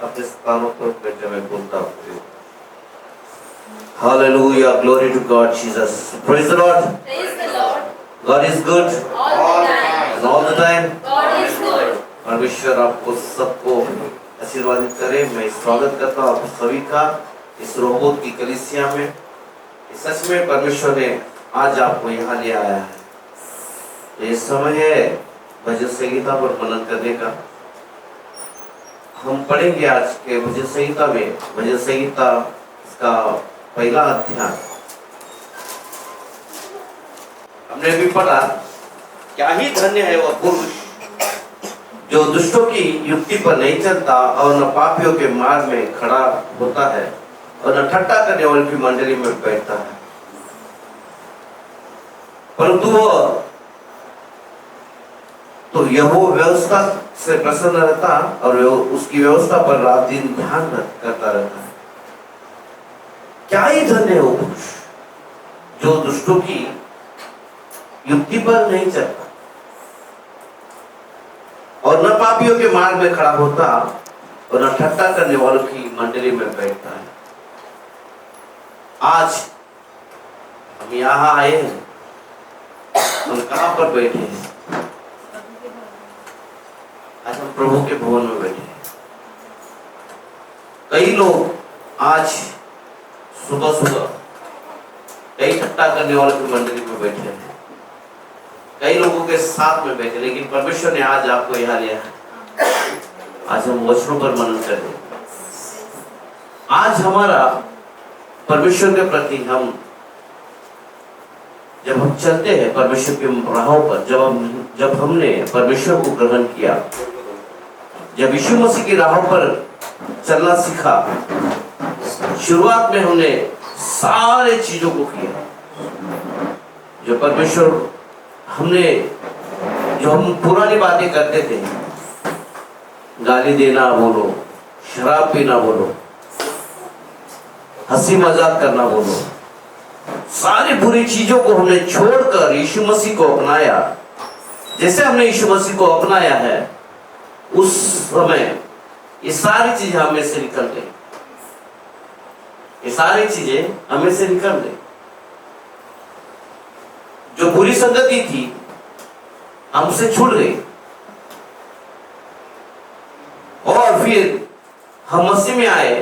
अपने स्थानों पर बैठे मैं बोलता हूँ। Hallelujah, glory to God, Jesus. Praise the Lord. Praise the Lord. God is good All the time. and all the time. God is good. परमेश्वर आपको सबको आशीर्वादित करे। मैं स्वागत करता हूँ आप सभी का इस रोबोट की कलीसिया में। सच में परमेश्वर ने आज आपको यहाँ ले आया है। ये समय है भजन संहिता पर मनन करने का। हम पढ़ेंगे आज के भजन संहिता में, भजन संहिता का पहला अध्याय। हमने भी पढ़ा, क्या ही धन्य है वह पुरुष जो दुष्टों की युक्ति पर नहीं चलता और न पापियों के मार्ग में खड़ा होता है और न ठट्ठा करने वालों की मंडली में बैठता है, परंतु वह तो यहोवा व्यवस्था से प्रसन्न रहता और उसकी व्यवस्था पर रात दिन ध्यान करता रहता है। क्या ही धन्य है वो पुरुष जो दुष्टों की युक्ति पर नहीं चलता और न पापियों के मार्ग में खड़ा होता और न ठट्ठा करने वालों की मंडली में बैठता है। आज हम यहाँ आए हैं, हम कहाँ पर बैठे हैं? आज हम प्रभु के भवन में बैठे हैं। कई लोग आज सुबह सुबह कई ठट्ठा करने वालों की मंडली में बैठे हैं, कई लोगों के साथ में बैठे, लेकिन परमेश्वर ने आज आपको यहाँ लिया है। आज हम वचनों पर मनन करें। आज हमारा परमेश्वर के प्रति जब हम चलते हैं परमेश्वर के राहों पर, जब हमने परमेश्वर को ग्रहण किया, जब यीशु मसीह की राहों पर चलना सीखा, शुरुआत में हमने सारे चीजों को किया जो परमेश्वर जो हम पुरानी बातें करते थे, गाली देना बोलो, शराब पीना बोलो, हंसी मजाक करना बोलो, सारी बुरी चीजों को हमने छोड़कर यीशु मसीह को अपनाया। जैसे हमने यीशु मसीह को अपनाया है, उस समय ये सारी चीजें हमें से निकल गई। ये सारी चीजें हमें से निकल गई। जो बुरी संगति थी हमसे छूट गई और फिर हम मसीह में आए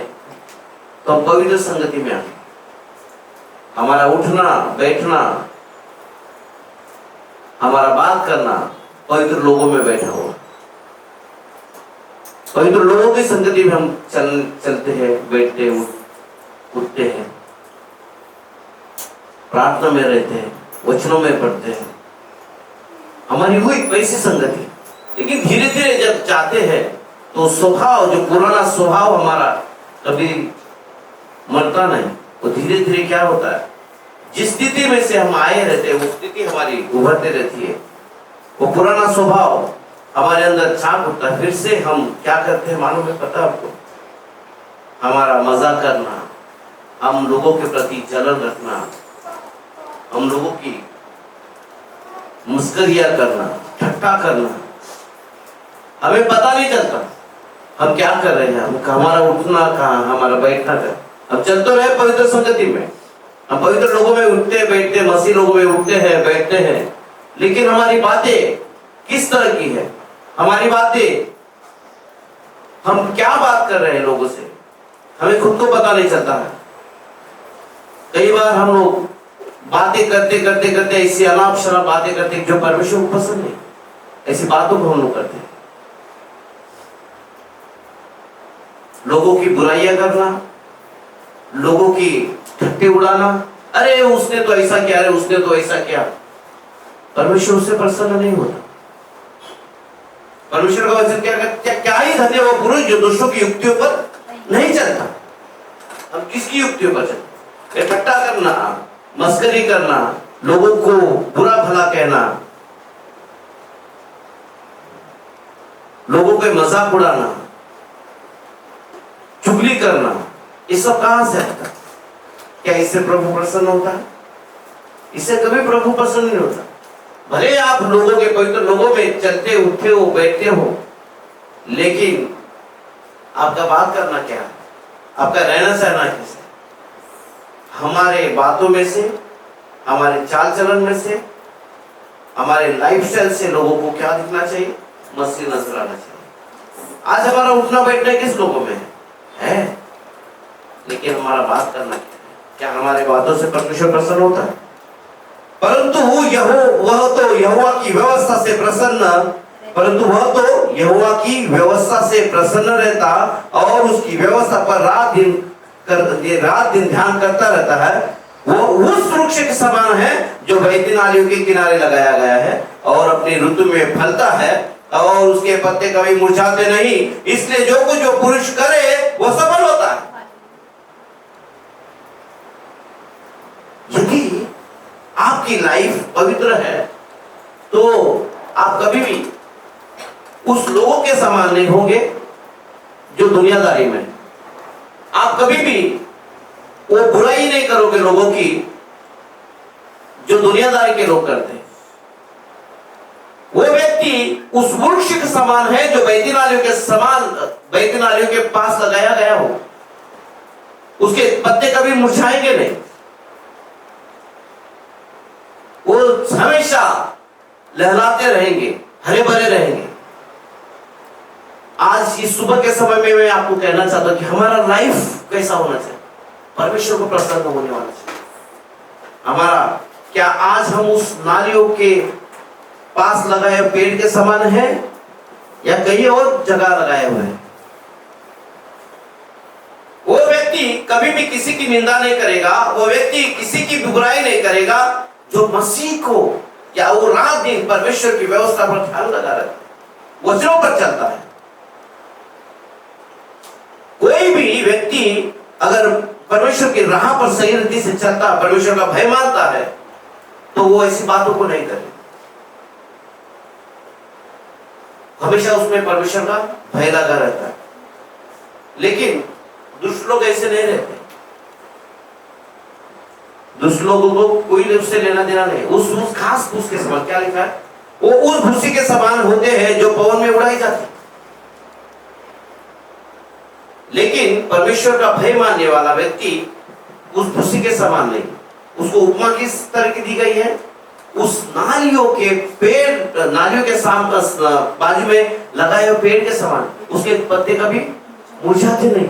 तो हम पवित्र संगति में आए। हमारा उठना बैठना, हमारा बात करना पवित्र लोगों में बैठा हुआ, पवित्र लोगों की संगति में हम चलते हैं, बैठते हैं, उठते हैं, प्रार्थना में रहते हैं, वचनों में पढ़ते हैं। हमारी हुई वैसी संगति। लेकिन धीरे धीरे जब जाते हैं तो स्वभाव, जो पुराना स्वभाव हमारा कभी मरता नहीं, वो धीरे धीरे क्या होता है, जिस स्थिति में से हम आए रहते हैं वो स्थिति हमारी उभरते रहती है। वो पुराना स्वभाव हमारे अंदर छाप उठता है। फिर से हम क्या करते हैं मालूम है, पता आपको? हमारा मजाक करना, हम लोगों के प्रति जलन रखना, हम लोगों की मुस्करिया करना, ठट्ठा करना, हमें पता नहीं चलता हम क्या कर रहे हैं। हमारा उठना कहाँ, हमारा बैठना कहाँ। हम चलते रहे पवित्र संगति में, हम पवित्र लोगों में उठते बैठते, मसीह लोगों में उठते हैं बैठते हैं, लेकिन हमारी बातें किस तरह की है? हमारी बातें, हम क्या बात कर रहे हैं लोगों से, हमें खुद को पता नहीं चलता है। कई बार हम लोग बातें करते करते करते ऐसी अनाप शनाप बातें करते जो परमेश्वर को पसंद नहीं, ऐसी बातों को हम लोग करते हैं। लोगों की बुराइयां करना, लोगों की ठट्टे उड़ाना, अरे उसने तो ऐसा किया, अरे उसने तो ऐसा किया। परमेश्वर उससे प्रसन्न नहीं होता। परमेश्वर का वचन क्या ही धन्य वो पुरुष जो दुष्टों की युक्तियों पर नहीं चलता। हम किसकी युक्तियों पर चलते? ठट्टा करना, मस्करी करना, लोगों को बुरा भला कहना, लोगों के मजाक उड़ाना, चुगली करना, ये सब कहां से आता है? क्या इससे प्रभु प्रसन्न होता है? इससे कभी प्रभु प्रसन्न नहीं होता। भले आप लोगों के पवित्र लोगों में चलते उठते हो बैठते हो, लेकिन आपका बात करना क्या है, आपका रहना सहना कैसे, हमारे बातों में से, हमारे चाल चलन में से, हमारे लाइफस्टाइल से लोगों को क्या दिखना चाहिए, मसीह नजर आना चाहिए। आज हमारा उठना बैठना किस लोगों में है, लेकिन हमारा बात करना क्या हमारे बातों से परमेश्वर प्रसन्न होता है? परंतु वह तो यहोवा की व्यवस्था से प्रसन्न रहता और उसकी व्यवस्था पर रात दिन ध्यान करता रहता है। वो उस वृक्ष के समान है जो बैती नालियों के किनारे लगाया गया है और अपनी ऋतु में फलता है और उसके पत्ते कभी मुरझाते नहीं, इसलिए जो कुछ जो पुरुष करे वो सफल होता है। यदि आपकी लाइफ पवित्र है तो आप कभी भी उस लोगों के समान नहीं होंगे जो दुनियादारी में। आप कभी भी वो बुराई नहीं करोगे लोगों की जो दुनियादारी के लोग करते हैं। वो व्यक्ति उस वृक्ष के समान है जो बैती नालियों के पास लगाया गया हो, उसके पत्ते कभी मुरझाएंगे नहीं, वो हमेशा लहराते रहेंगे, हरे भरे रहेंगे। आज इस सुबह के समय में मैं आपको कहना चाहता हूं कि हमारा लाइफ कैसा होना चाहिए, परमेश्वर को प्रसन्न होने वाला चाहिए हमारा। क्या आज हम उस नालियों के पास लगाए पेड़ के समान है या कहीं और जगह लगाए हुए हैं? वो व्यक्ति कभी भी किसी की निंदा नहीं करेगा, वो व्यक्ति किसी की बुराई नहीं करेगा जो मसीह को या वो रात दिन परमेश्वर की व्यवस्था पर ध्यान लगा रहता है, वचनों पर चलता है। कोई भी व्यक्ति अगर परमेश्वर की राह पर सही रीति से चलता, परमेश्वर का भय मानता है, तो वो ऐसी बातों को नहीं करे। हमेशा उसमें परमेश्वर का भय लगा रहता है। लेकिन दुष्ट लोग ऐसे नहीं रहते। दुष्ट लोगों को कोई उससे लेना देना नहीं। उस घास फूस के समान, क्या लिखा है, वो उस भूसी के समान होते हैं जो पवन में उड़ाई जाती है। लेकिन परमेश्वर का भय मानने वाला व्यक्ति उस भूसी के समान नहीं। उसको उपमा किस तरह की दी गई है, उस नालियों के बाजू में लगाए हुए पेड़ के समान, उसके पत्ते कभी मुरझाते नहीं।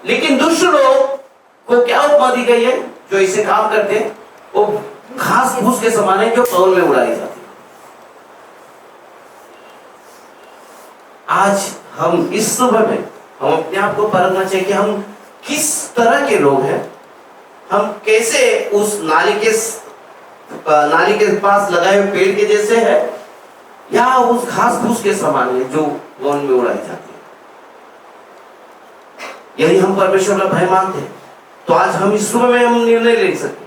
लेकिन दुष्ट लोग को क्या उपमा दी गई है, जो इसे काम करते हैं, वो घास फूस के समान है जो पवन में उड़ाई जाती है। आज हम इस सुबह में हम अपने आप को परखना चाहिए कि हम किस तरह के लोग हैं, हम कैसे उस नाली के पास लगाए हुए पेड़ के जैसे है या उस घास फूस के समान है जो वन में उड़ाई जाती है। यदि हम परमेश्वर का भय मानते हैं तो आज हम इस सुबह में हम निर्णय ले सकते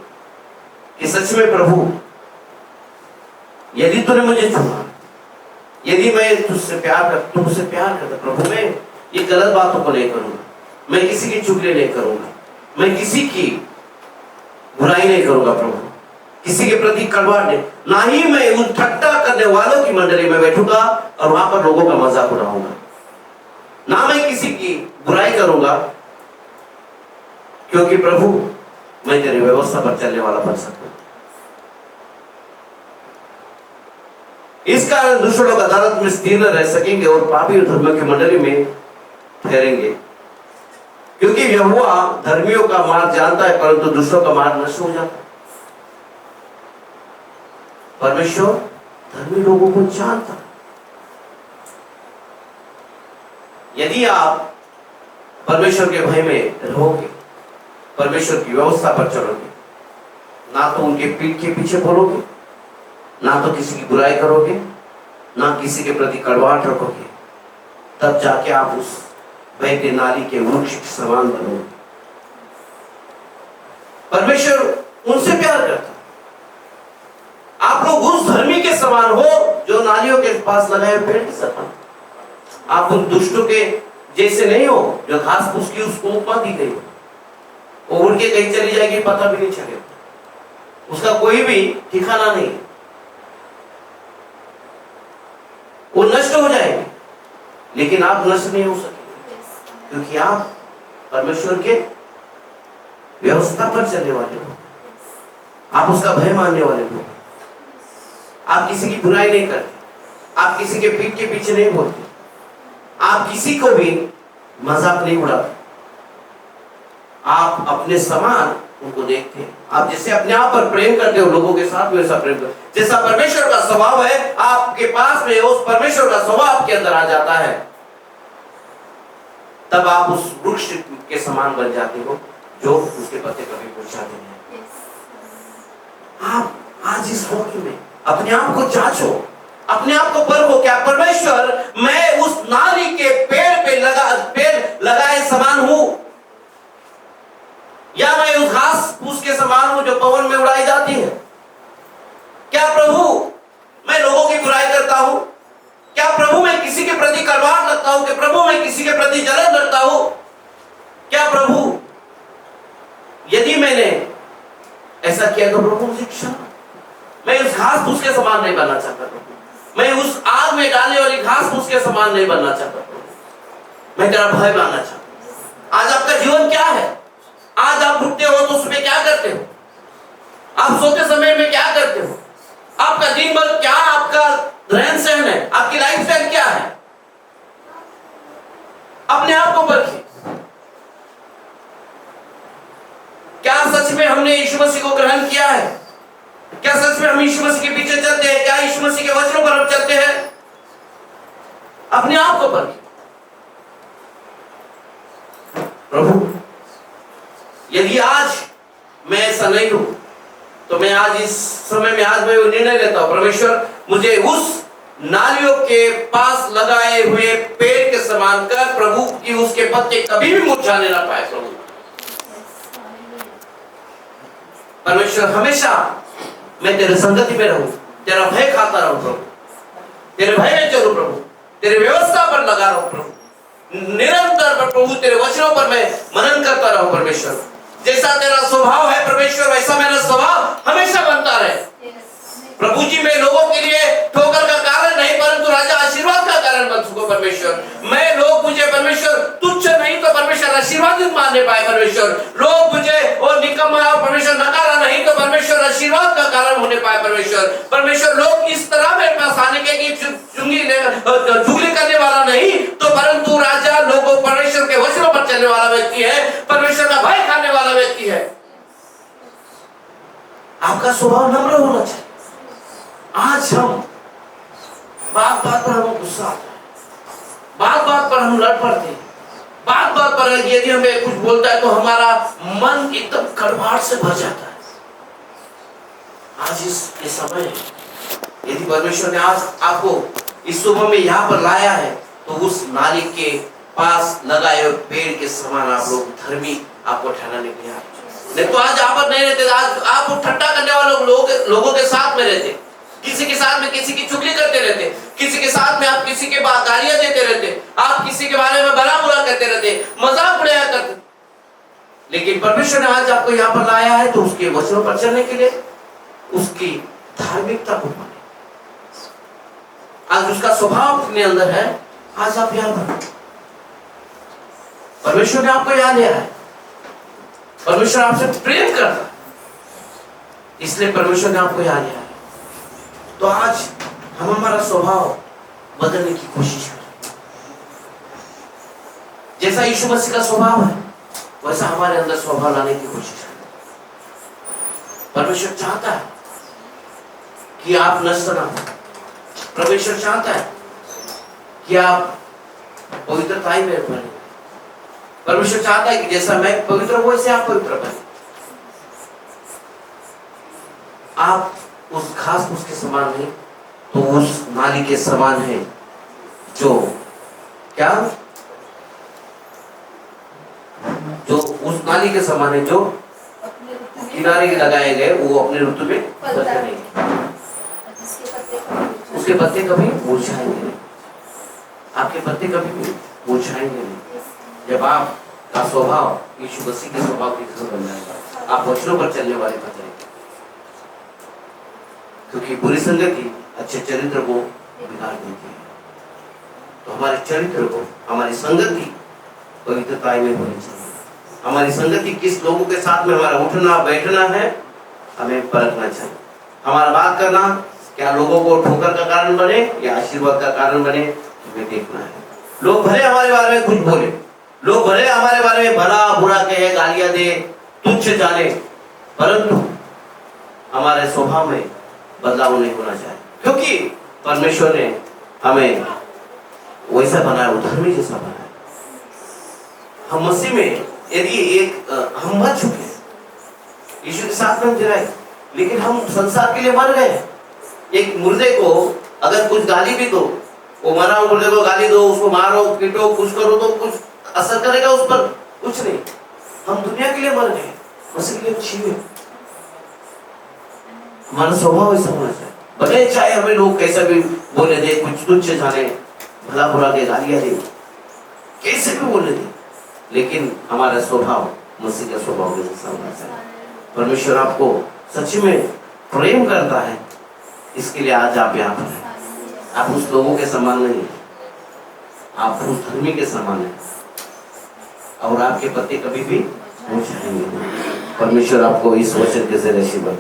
कि सच में प्रभु, यदि तूने मुझे चुना, यदि मैं तुझसे प्यार करता प्रभु, मैं ये गलत बातों को नहीं करूंगा, मैं किसी की चुगली नहीं करूंगा, मैं किसी की बुराई नहीं करूंगा प्रभु, किसी के प्रति कड़वाहट नहीं, ना ही मैं उन ठट्टा करने वालों की मंडली में बैठूंगा और वहां पर लोगों का मजाक उड़ाऊंगा, ना मैं किसी की बुराई करूंगा, क्योंकि प्रभु मैं तेरी व्यवस्था पर चलने वाला बन सकता हूं। इस कारण दुष्ट लोग अदालत में स्थिर न रह सकेंगे और पापी और धर्मियों की मंडली में ठहरेंगे, क्योंकि यहोवा धर्मियों का मार्ग जानता है परंतु दुष्टों का मार्ग नष्ट हो जाता है। परमेश्वर धर्मी लोगों को जानता है। यदि आप परमेश्वर के भय में रहोगे, परमेश्वर की व्यवस्था पर चलोगे, ना तो उनके पीठ के पीछे बोलोगे, ना तो किसी की बुराई करोगे, ना किसी के प्रति कड़वाहट रखोगे, तब जाके आप उस बहती नाली के वृक्ष के समान बनोगे। परमेश्वर उनसे प्यार करता है। आप लोग उस धर्मी के समान हो जो नालियों के पास लगाए पेड़ के समान। आप उन दुष्टों के जैसे नहीं हो जो घास फूस की उसको उपमा दी गई, वो उड़ के कहीं चली जाएगी पता भी नहीं चलेगा, उसका कोई भी ठिकाना नहीं, वो नष्ट हो जाएगी। लेकिन आप नष्ट नहीं हो सके, क्योंकि आप परमेश्वर के व्यवस्था पर चलने वाले हो, आप उसका भय मानने वाले हो, आप किसी की बुराई नहीं करते, आप किसी के पीठ के पीछे नहीं बोलते, आप किसी को भी मजाक नहीं उड़ाते, आप अपने समान उनको देखते हैं। आप जैसे अपने आप पर प्रेम करते हो, लोगों के साथ वैसा प्रेम करते, जैसा परमेश्वर का स्वभाव है आपके पास में, उस परमेश्वर का स्वभाव आपके अंदर आ जाता है, तब आप उस वृक्ष के समान बन जाते हो जो उसके पत्ते कभी मुरझाते नहीं। आप आज इस मौके में अपने आप को जांचो, अपने आप को परखो, क्या परमेश्वर मैं उस नाली के पेड़ लगाए समान हूं, या मैं उस घास फूस के समान हूं जो पवन में उड़ाई जाती है? क्या प्रभु मैं लोगों की बुराई करता हूं? क्या प्रभु मैं किसी के प्रति कड़वाहट रखता हूं? कि प्रभु मैं किसी के प्रति जलन रखता हूं? क्या प्रभु यदि मैंने ऐसा किया तो प्रभु मुझे क्षमा। मैं उस घास फूस के समान नहीं बनना चाहता प्रभु, मैं उस आग में डालने वाली घास फूस के समान नहीं बनना चाहता प्रभु, मैं तेरा भय मानना चाहता हूं। आज आपका जीवन क्या है? आज आप उठते हो तो सुबह क्या करते हो? आप सोते समय में क्या करते हो? आपका दिन भर क्या आपका रहन सहन है? आपकी लाइफ स्टाइल क्या है? अपने आप को परखिए। क्या सच में हमने यीशु मसीह को ग्रहण किया है? क्या सच में हम यीशु मसीह के पीछे चलते हैं? क्या यीशु मसीह के वचनों पर हम चलते हैं? अपने आप को परखिए। प्रभु यदि आज मैं ऐसा नहीं हूं तो मैं आज इस समय में आज मैं वो निर्णय लेता हूं, परमेश्वर मुझे उस नालियों के पास लगाए हुए पेड़ के समान कर प्रभु की उसके पत्ते कभी भी मुरझाने ना पाए। प्रभु परमेश्वर हमेशा मैं तेरे संगति में रहूं, तेरा भय खाता रहूं प्रभु, तेरे भय में चलूं प्रभु, तेरे व्यवस्था पर लगा रहूं प्रभु, निरंतर प्रभु तेरे वचनों पर मैं मनन करता रहूं। परमेश्वर जैसा तेरा स्वभाव है परमेश्वर वैसा मेरा स्वभाव हमेशा बनता रहे। प्रभु जी मैं लोगों के लिए ठोकर का कारण नहीं परंतु राजा आशीर्वाद का कारण बन सकूं। परमेश्वर मैं लोग मुझे परमेश्वर तुच्छ नहीं तो परमेश्वर आशीर्वादित मानने पाए। परमेश्वर लोग मुझे और निकम्मा और परमेश्वर नकारा नहीं तो परमेश्वर आशीर्वाद का कारण होने पाए। परमेश्वर लोग इस तरह मेरे पास आने के कि चुगली करने वाला नहीं तो परंतु राजा लोगों परमेश्वर के वचनों पर चलने वाला व्यक्ति है, परमेश्वर का भय खाने वाला व्यक्ति है। आपका स्वभाव नम्र होना चाहिए। आज हम बात बात पर हम गुस्सा आता है, बात बात पर हम लड़ पड़ते हैं, बात बात पर यदि हमें कुछ बोलता है तो हमारा मन एकदम कड़वाहट से भर जाता है। आज इस समय यदि परमेश्वर ने आज आपको इस सुबह में यहाँ पर लाया है तो उस नाली के पास लगाए हुए पेड़ के समान आप लोग धर्मी आपको ठहराने के लिए नहीं तो आज आप नहीं रहते, आज आप ठट्टा करने वाले लोगों के साथ में रहते, किसी के साथ में किसी की चुगली करते रहते, किसी के साथ में आप किसी के गालियां देते रहते, आप किसी के बारे में भला बुरा कहते रहते, मजाक उड़ाया करते। लेकिन परमेश्वर ने आज आपको यहाँ पर लाया है तो उसके वचनों पर चलने के लिए, उसकी धार्मिकता को पाने, आज उसका स्वभाव अपने अंदर है। आज आप यहाँ पर परमेश्वर ने आपको यहाँ लिया है, परमेश्वर आपसे प्रेम करता है इसलिए परमेश्वर ने आपको यहाँ लिया है। तो आज हम हमारा स्वभाव बदलने की कोशिश करें। जैसा यीशु मसीह का स्वभाव है वैसा हमारे अंदर स्वभाव लाने की कोशिश करें। परमेश्वर चाहता है कि आप नष्ट ना हो, परमेश्वर चाहता है कि आप पवित्रता में बने। परमेश्वर चाहता है कि जैसा मैं पवित्र हूं वैसे आप पवित्र बने। आप उस घास फूस के समान नहीं तो उस नाली के समान है जो क्या जो उस नाली के समान है जो किनारे लगाए गए वो अपने ऋतु में फलते नहीं, उसके पत्ते कभी मुरझाएंगे नहीं, आपके पत्ते कभी भी मुरझाएंगे नहीं। जब आपका स्वभाव यीशु मसीह के स्वभाव की तरह बन जाएगा, आप वचनों पर चलने वाले बन जाएंगे। क्योंकि बुरी संगति अच्छे चरित्र को बिगाड़ देती है। तो हमारे चरित्र को, हमारी संगति पवित्रता में होनी चाहिए। हमारी संगति किस लोगों के साथ में हमारा उठना बैठना है, हमें परखना चाहिए। हमारा बात करना क्या लोगों को ठोकर का कारण बने या आशीर्वाद का कारण बने, हमें देखना है। लोग भले हमारे बारे में कुछ बोले, लोग भले हमारे बारे में भला बुरा कहे, गालियां दे, तुच्छ जाने, परंतु हमारे स्वभाव में बदलाव नहीं होना चाहिए, क्योंकि परमेश्वर ने हमें वैसा बनाया, धर्मी जैसा बनाया। हम मसीह में यदि हम मर चुके, यीशु के साथ में हम जिराए, लेकिन हम संसार के लिए मर गए। एक मुर्दे को अगर कुछ गाली भी दो, वो मरा हुआ मुर्दे को गाली दो, उसको मारो पीटो कुछ करो, तो कुछ असर करेगा उस पर? कुछ नहीं। हम दुनिया के लिए मर गए, मसीह के लिए जीवे। हमारा स्वभाव ऐसा होना चाहिए, भले चाहे हमें लोग कैसा भी बोले दे, कुछ तुच्छ जाने, भला बुरा के गालियां दे, कैसे भी बोले दे, लेकिन हमारा स्वभाव मसीह का स्वभाव जैसा होना चाहिए। परमेश्वर आपको सच्ची में प्रेम करता है, इसके लिए आज आप यहाँ पर हैं। आप उस लोगों के समान नहीं हैं, आप उस धर्मी के समान हैं, और आपके पति कभी भी नहीं चाहेंगे। परमेश्वर आपको इस वचन के जरिए आशीर्वाद